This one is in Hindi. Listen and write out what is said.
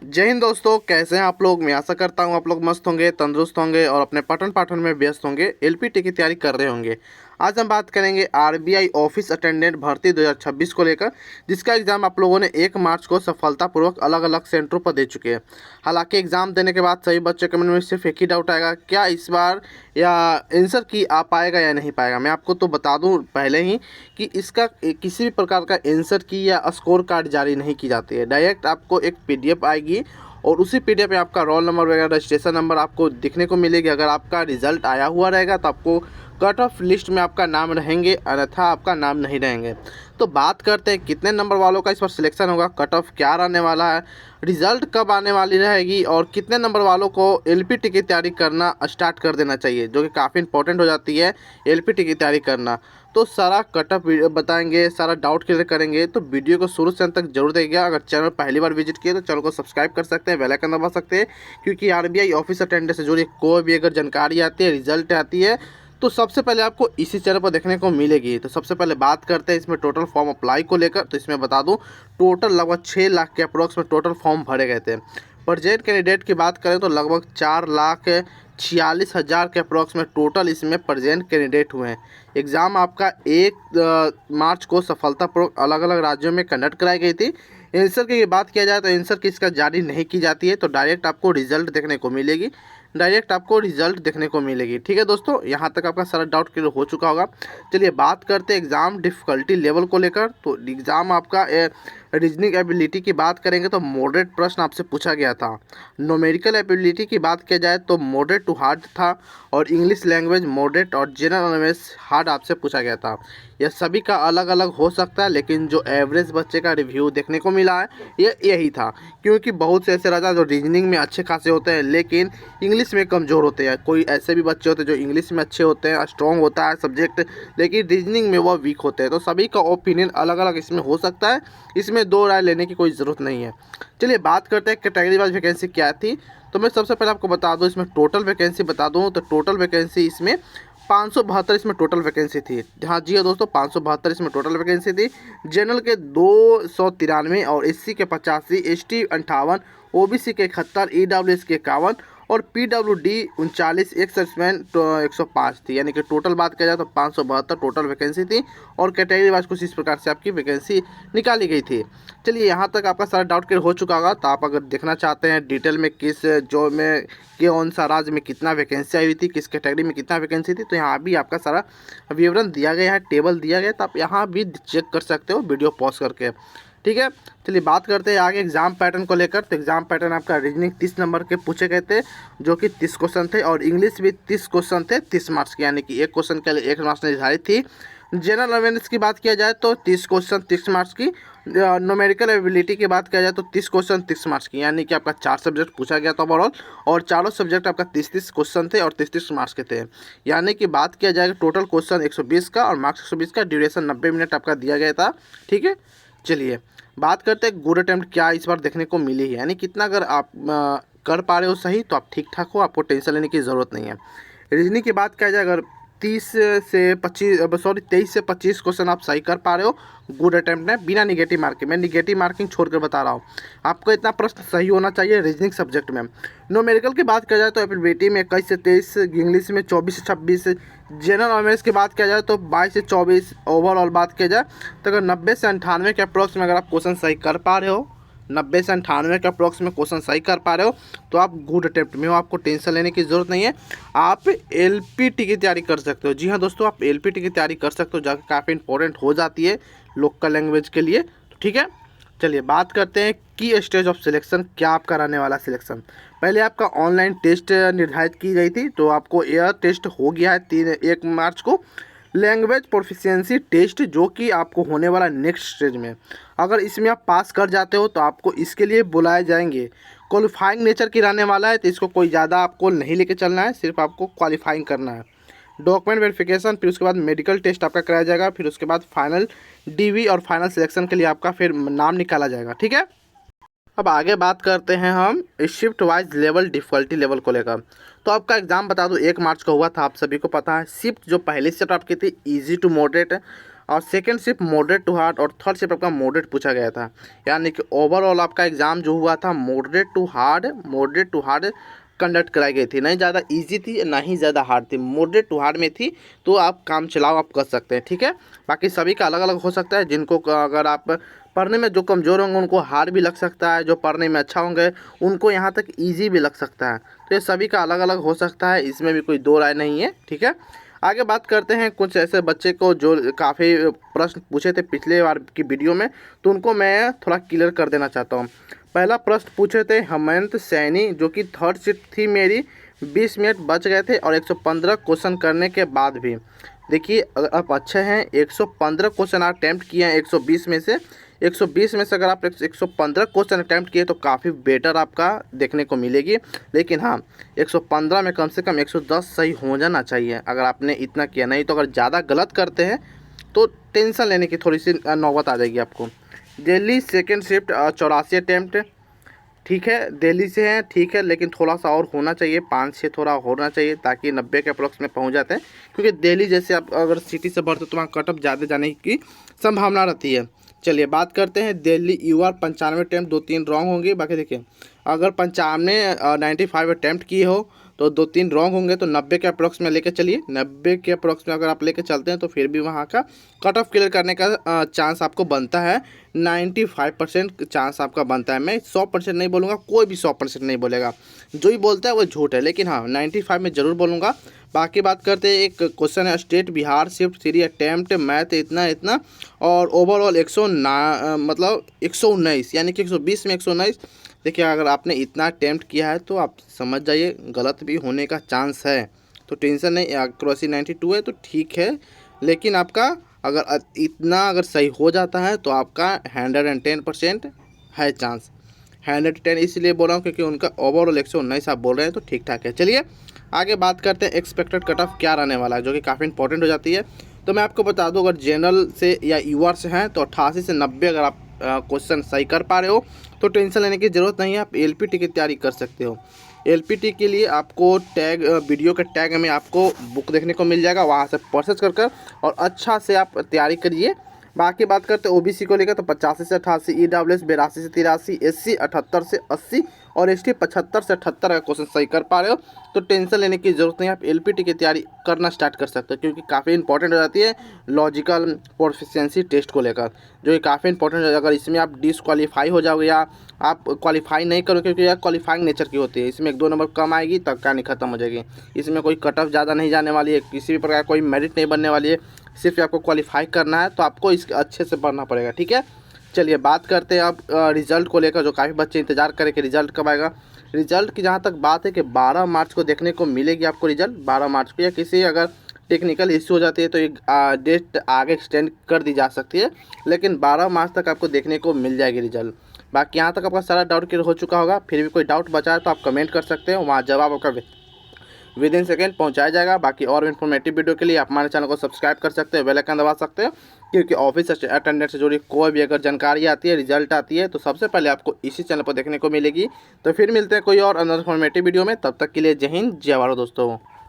जय हिंद दोस्तों, कैसे हैं आप लोग। मैं आशा करता हूं आप लोग मस्त होंगे, तंदुरुस्त होंगे और अपने पठन पाठन में व्यस्त होंगे, एलपीटी की तैयारी कर रहे होंगे। आज हम बात करेंगे आरबीआई ऑफिस अटेंडेंट भर्ती 2026 को लेकर, जिसका एग्ज़ाम आप लोगों ने 1 मार्च को सफलतापूर्वक अलग अलग सेंटरों पर दे चुके हैं। हालांकि एग्ज़ाम देने के बाद सभी बच्चों के मन में सिर्फ एक ही डाउट आएगा, क्या इस बार या आंसर की आ पाएगा या नहीं पाएगा। मैं आपको तो बता दूं पहले ही कि इसका किसी भी प्रकार का आंसर की या स्कोर कार्ड जारी नहीं की जाती है। डायरेक्ट आपको एक पीडीएफ आएगी और उसी पीडीएफ में आपका रोल नंबर वगैरह रजिस्ट्रेशन नंबर आपको दिखने को मिलेगी। अगर आपका रिजल्ट आया हुआ रहेगा तो आपको कट ऑफ लिस्ट में आपका नाम रहेंगे, अन्यथा आपका नाम नहीं रहेंगे। तो बात करते हैं कितने नंबर वालों का इस पर सिलेक्शन होगा, कट ऑफ क्या रहने वाला है, रिजल्ट कब आने वाली रहेगी और कितने नंबर वालों को एलपीटी की तैयारी करना स्टार्ट कर देना चाहिए, जो कि काफ़ी इंपॉर्टेंट हो जाती है एलपीटी की तैयारी करना। तो सारा कट ऑफ बताएंगे, सारा डाउट क्लियर करेंगे। तो वीडियो को शुरू से अंत तक जरूर देखिएगा। अगर चैनल पहली बार विजिट किए तो चैनल को सब्सक्राइब कर सकते हैं, बेल आइकन दबा सकते हैं, क्योंकि आरबीआई ऑफिस अटेंडेंस से जुड़ी कोई भी अगर जानकारी आती है, रिजल्ट आती है, तो सबसे पहले आपको इसी चैनल पर देखने को मिलेगी। तो सबसे पहले बात करते हैं इसमें टोटल फॉर्म अप्लाई को लेकर। तो इसमें बता दूं टोटल लगभग 6 लाख के अप्रोक्स में टोटल फॉर्म भरे गए थे। प्रेजेंट कैंडिडेट की बात करें तो लगभग 4,46,000 के अप्रोक्स में टोटल इसमें प्रेजेंट कैंडिडेट हुए हैं। एग्ज़ाम आपका 1 मार्च को सफलतापूर्वक अलग अलग राज्यों में कंडक्ट कराई गई थी। आंसर की बात किया जाए तो आंसर की इसका जारी नहीं की जाती है, तो डायरेक्ट आपको रिजल्ट देखने को मिलेगी, ठीक है दोस्तों। यहाँ तक आपका सारा डाउट क्लियर हो चुका होगा। चलिए बात करते हैं एग्ज़ाम डिफ़िकल्टी लेवल को लेकर। तो एग्ज़ाम आपका रीजनिंग एबिलिटी की बात करेंगे तो मॉडरेट प्रश्न आपसे पूछा गया था। न्यूमेरिकल एबिलिटी की बात किया जाए तो मॉडरेट टू हार्ड था, और इंग्लिश लैंग्वेज मॉडरेट और जनरल अवेयरनेस हार्ड आपसे पूछा गया था। यह सभी का अलग अलग हो सकता है, लेकिन जो एवरेज बच्चे का रिव्यू देखने को मिला है ये यही था, क्योंकि बहुत से ऐसे रहता जो रीजनिंग में अच्छे खासे होते हैं लेकिन इंग्लिश में कमज़ोर होते हैं। कोई ऐसे भी बच्चे होते हैं जो इंग्लिश में अच्छे होते हैं, स्ट्रॉन्ग होता है सब्जेक्ट, लेकिन रीजनिंग में वो वीक होते हैं। तो सभी का ओपिनियन अलग अलग इसमें हो सकता है, इसमें दो राय लेने की कोई ज़रूरत नहीं है। चलिए बात करते हैं कैटेगरी वाइज वैकेंसी क्या थी। तो मैं सबसे पहले आपको बता दूं, इसमें टोटल वैकेंसी बता दूं तो टोटल वैकेंसी इसमें 572 इसमें टोटल वैकेंसी थी। हाँ जी हाँ दोस्तों, 572 इसमें टोटल वैकेंसी थी। जनरल के 293 और एससी के 85, एसटी 58, ओबीसी के 71, ईडब्ल्यूएस के 51 और पीडब्ल्यूडी 39, एक सर्विसमैन 105 थी। यानी कि टोटल बात किया जाए तो 572 टोटल वैकेंसी थी, और कैटेगरी वाइज कुछ इस प्रकार से आपकी वैकेंसी निकाली गई थी। चलिए यहाँ तक आपका सारा डाउट क्लियर हो चुका होगा। तो आप अगर देखना चाहते हैं डिटेल में किस जो में कौन सा राज्य में कितना वैकेंसी आई हुई थी, किस कैटेगरी में कितना वैकेंसी थी, तो यहाँ भी आपका सारा विवरण दिया गया है, टेबल दिया गया है। तो आप यहाँ भी चेक कर सकते हो वीडियो पॉज करके, ठीक है। चलिए बात करते हैं आगे एग्जाम पैटर्न को लेकर। तो एग्जाम पैटर्न आपका रीजनिंग 30 नंबर के पूछे गए थे, जो कि 30 क्वेश्चन थे, और इंग्लिश भी 30 क्वेश्चन थे 30 मार्क्स के, यानी कि एक क्वेश्चन के लिए 1 मार्क्स निर्धारित थी। जनरल अवेयरनेस की बात किया जाए तो 30 क्वेश्चन 30 मार्क्स की। न्यूमेरिकल एबिलिटी की बात किया जाए तो 30 क्वेश्चन 30 मार्क्स की, यानी कि आपका 4 सब्जेक्ट पूछा गया था ओवरऑल, और चारों सब्जेक्ट आपका 30-30 क्वेश्चन थे और 30-30 मार्क्स के थे। यानी कि बात किया जाए टोटल क्वेश्चन 120 का और मार्क्स 120 का, ड्यूरेशन 90 मिनट आपका दिया गया था, ठीक है। चलिए बात करते हैं गुड अटेम्प्ट क्या इस बार देखने को मिली है, यानी कितना अगर आप कर पा रहे हो सही तो आप ठीक ठाक हो, आपको टेंशन लेने की ज़रूरत नहीं है। रीजनिंग की बात किया जाए अगर 23 से 25 क्वेश्चन आप सही कर पा रहे हो गुड अटेम्प्ट में, बिना निगेटिव मार्किंग। मैं निगेटिव मार्किंग छोड़कर बता रहा हूँ, आपको इतना प्रश्न सही होना चाहिए रीजनिंग सब्जेक्ट में। न्यूमेरिकल की बात किया जाए तो एबिलिटी में 21 से 23, इंग्लिश में 24 से 26, जनरल अवेयरनेस की बात किया जाए तो 22 से 24, ओवरऑल बात किया जाए तो अगर 90 से 98 के अप्रोक्स में अगर आप क्वेश्चन सही कर पा रहे हो, 90 से 98 के अप्रोक्स में क्वेश्चन सही कर पा रहे हो, तो आप गुड अटेम्प्ट में हो, आपको टेंशन लेने की ज़रूरत नहीं है। आप एलपीटी की तैयारी कर सकते हो। जी हाँ दोस्तों, आप एलपीटी की तैयारी कर सकते हो, जो काफ़ी इंपॉर्टेंट हो जाती है लोकल लैंग्वेज के लिए, तो ठीक है। चलिए बात करते हैं की स्टेज ऑफ सिलेक्शन, क्या आपका रहने वाला सिलेक्शन। पहले आपका ऑनलाइन टेस्ट निर्धारित की गई थी, तो आपको एयर टेस्ट हो गया है 1 मार्च को। लैंग्वेज प्रोफिशिएंसी टेस्ट जो कि आपको होने वाला नेक्स्ट स्टेज में, अगर इसमें आप पास कर जाते हो तो आपको इसके लिए बुलाए जाएंगे। क्वालिफाइंग नेचर की रहने वाला है, तो इसको कोई ज़्यादा आपको नहीं लेके चलना है, सिर्फ आपको क्वालिफाइंग करना है। डॉक्यूमेंट वेरिफिकेशन, फिर उसके बाद मेडिकल टेस्ट आपका कराया जाएगा, फिर उसके बाद फाइनल डीवी और फाइनल सिलेक्शन के लिए आपका फिर नाम निकाला जाएगा, ठीक है। अब आगे बात करते हैं हम shift wise level difficulty level को लेकर। तो आपका एग्ज़ाम बता दूं 1 मार्च का हुआ था, आप सभी को पता है। शिफ्ट जो पहली शिफ्ट आपकी थी इजी टू मॉडरेट, और second shift moderate to hard और थर्ड शिफ्ट आपका मॉडरेट पूछा गया था। यानी कि ओवरऑल आपका एग्ज़ाम जो हुआ था मॉडरेट टू हार्ड कंडक्ट कराई गई थी। नहीं ज़्यादा इजी थी ना ही ज़्यादा हार्ड थी, मॉडरेट टू हार्ड में थी। तो आप काम चलाओ आप कर सकते हैं, ठीक है। बाकी सभी का अलग अलग हो सकता है। जिनको अगर आप पढ़ने में जो कमज़ोर होंगे उनको हार्ड भी लग सकता है, जो पढ़ने में अच्छा होंगे उनको यहाँ तक ईजी भी लग सकता है। तो ये सभी का अलग अलग हो सकता है, इसमें भी कोई दो राय नहीं है, ठीक है। आगे बात करते हैं कुछ ऐसे बच्चे को जो काफ़ी प्रश्न पूछे थे पिछले बार की वीडियो में, तो उनको मैं थोड़ा क्लियर कर देना चाहता हूँ। पहला प्रश्न पूछे थे हेमंत सैनी, जो कि थर्ड शिफ्ट थी मेरी। 20 मिनट बच गए थे और 115 क्वेश्चन करने के बाद भी देखिए अगर आप अच्छे हैं 115 क्वेश्चन आप अटैम्प्ट किए हैं 120 में से। 120 में से अगर आप 115 क्वेश्चन अटैम्प्ट किए तो काफ़ी बेटर आपका देखने को मिलेगी। लेकिन हाँ 115 में कम से कम 110 सही हो जाना चाहिए अगर आपने इतना किया। नहीं तो अगर ज़्यादा गलत करते हैं तो टेंशन लेने की थोड़ी सी नौबत आ जाएगी आपको। दिल्ली सेकेंड शिफ्ट 84 अटैम्प्ट, ठीक है दिल्ली से हैं, ठीक है, लेकिन थोड़ा सा और होना चाहिए, 5-6 थोड़ा होना चाहिए ताकि 90 के अप्रोक्स में पहुंच जाते हैं। क्योंकि दिल्ली जैसे आप अगर सिटी से बढ़ते तो वहाँ कटअप ज़्यादा जाने की संभावना रहती है। चलिए बात करते हैं दिल्ली यूआर 95 अटैम्प्ट, 2-3 रॉन्ग होंगे। बाकी देखिए अगर 95 अटैम्प्ट किए हो तो 2-3 रॉन्ग होंगे तो 90 के अप्रोक्स में लेके चलिए। 90 के अप्रोक्स में अगर आप लेके चलते हैं तो फिर भी वहाँ का कट ऑफ क्लियर करने का चांस आपको बनता है। 95% चांस आपका बनता है। मैं 100% नहीं बोलूँगा, कोई भी 100% नहीं बोलेगा, जो ही बोलता है वो झूठ है। लेकिन हाँ 95 में ज़रूर बोलूँगा। बाकी बात करते हैं, एक क्वेश्चन है state Bihar shift 3 attempt math इतना और ओवरऑल 119 यानी कि 120 में 119। देखिए अगर आपने इतना अटैम्प्ट किया है तो आप समझ जाइए गलत भी होने का चांस है। तो टेंशन नहीं, एक्यूरेसी 92 है तो ठीक है। लेकिन आपका अगर इतना अगर सही हो जाता है तो आपका 110% है चांस। 110 इसलिए बोल रहा हूँ क्योंकि उनका ओवरऑल 119 आप बोल रहे हैं तो ठीक ठाक है। चलिए आगे बात करते हैं एक्सपेक्टेड कट ऑफ क्या रहने वाला है, जो कि काफ़ी इंपॉर्टेंट हो जाती है। तो मैं आपको बता दूं अगर जनरल से या यूआर से हैं तो 88 से 90 अगर आप क्वेश्चन सही कर पा रहे हो तो टेंशन लेने की ज़रूरत नहीं है। आप एलपीटी की तैयारी कर सकते हो। एलपीटी के लिए आपको टैग वीडियो के टैग में आपको बुक देखने को मिल जाएगा, वहाँ से परचेस कर और अच्छा से आप तैयारी करिए। बाकी बात करते हैं ओबीसी को लेकर तो 85 से 88, ईडब्ल्यूएस 82 से 83, एससी 78 से 80 और एसटी 75 से 78 का क्वेश्चन सही कर पा रहे हो तो टेंशन लेने की ज़रूरत नहीं। आप एलपीटी की तैयारी करना स्टार्ट कर सकते हो क्योंकि काफ़ी इंपॉर्टेंट हो जाती है लॉजिकल प्रोफिशिएंसी टेस्ट को लेकर, जो कि काफ़ी इंपॉर्टेंट है। अगर इसमें आप डिसक्वालीफाई हो जाओगे या आप क्वालिफाई नहीं करोगे क्योंकि यह क्वालिफाइंग नेचर की होती है, इसमें 1-2 नंबर कम आएगी तब कहानी खत्म हो जाएगी। इसमें कोई कट ऑफ ज़्यादा नहीं जाने वाली है, किसी भी प्रकार कोई मेरिट नहीं बनने वाली है, सिर्फ आपको क्वालिफाई करना है तो आपको इसके अच्छे से पढ़ना पड़ेगा, ठीक है। चलिए बात करते हैं अब रिज़ल्ट को लेकर, जो काफ़ी बच्चे इंतजार करें कि रिज़ल्ट कब आएगा। रिज़ल्ट की जहाँ तक बात है कि 12 मार्च को देखने को मिलेगी आपको रिज़ल्ट। 12 मार्च को या किसी अगर टेक्निकल इश्यू हो जाती है तो एक डेट आगे एक्सटेंड कर दी जा सकती है, लेकिन 12 मार्च तक आपको देखने को मिल जाएगी रिज़ल्ट। बाकी यहाँ तक आपका सारा डाउट क्लियर हो चुका होगा। फिर भी कोई डाउट बचा है तो आप कमेंट कर सकते हो, वहाँ जवाब आपका विद इन सेकेंड पहुंचाया जाएगा। बाकी और इन्फॉर्मेटिव वीडियो के लिए आप हमारे चैनल को सब्सक्राइब कर सकते हो, बेल आइकन दबा सकते हो, क्योंकि ऑफिस अटेंडेंस से जुड़ी कोई भी अगर जानकारी आती है, रिजल्ट आती है तो सबसे पहले आपको इसी चैनल पर देखने को मिलेगी। तो फिर मिलते हैं कोई और इन्फॉर्मेटिव वीडियो में, तब तक के लिए जय हिंद जय भारत दोस्तों।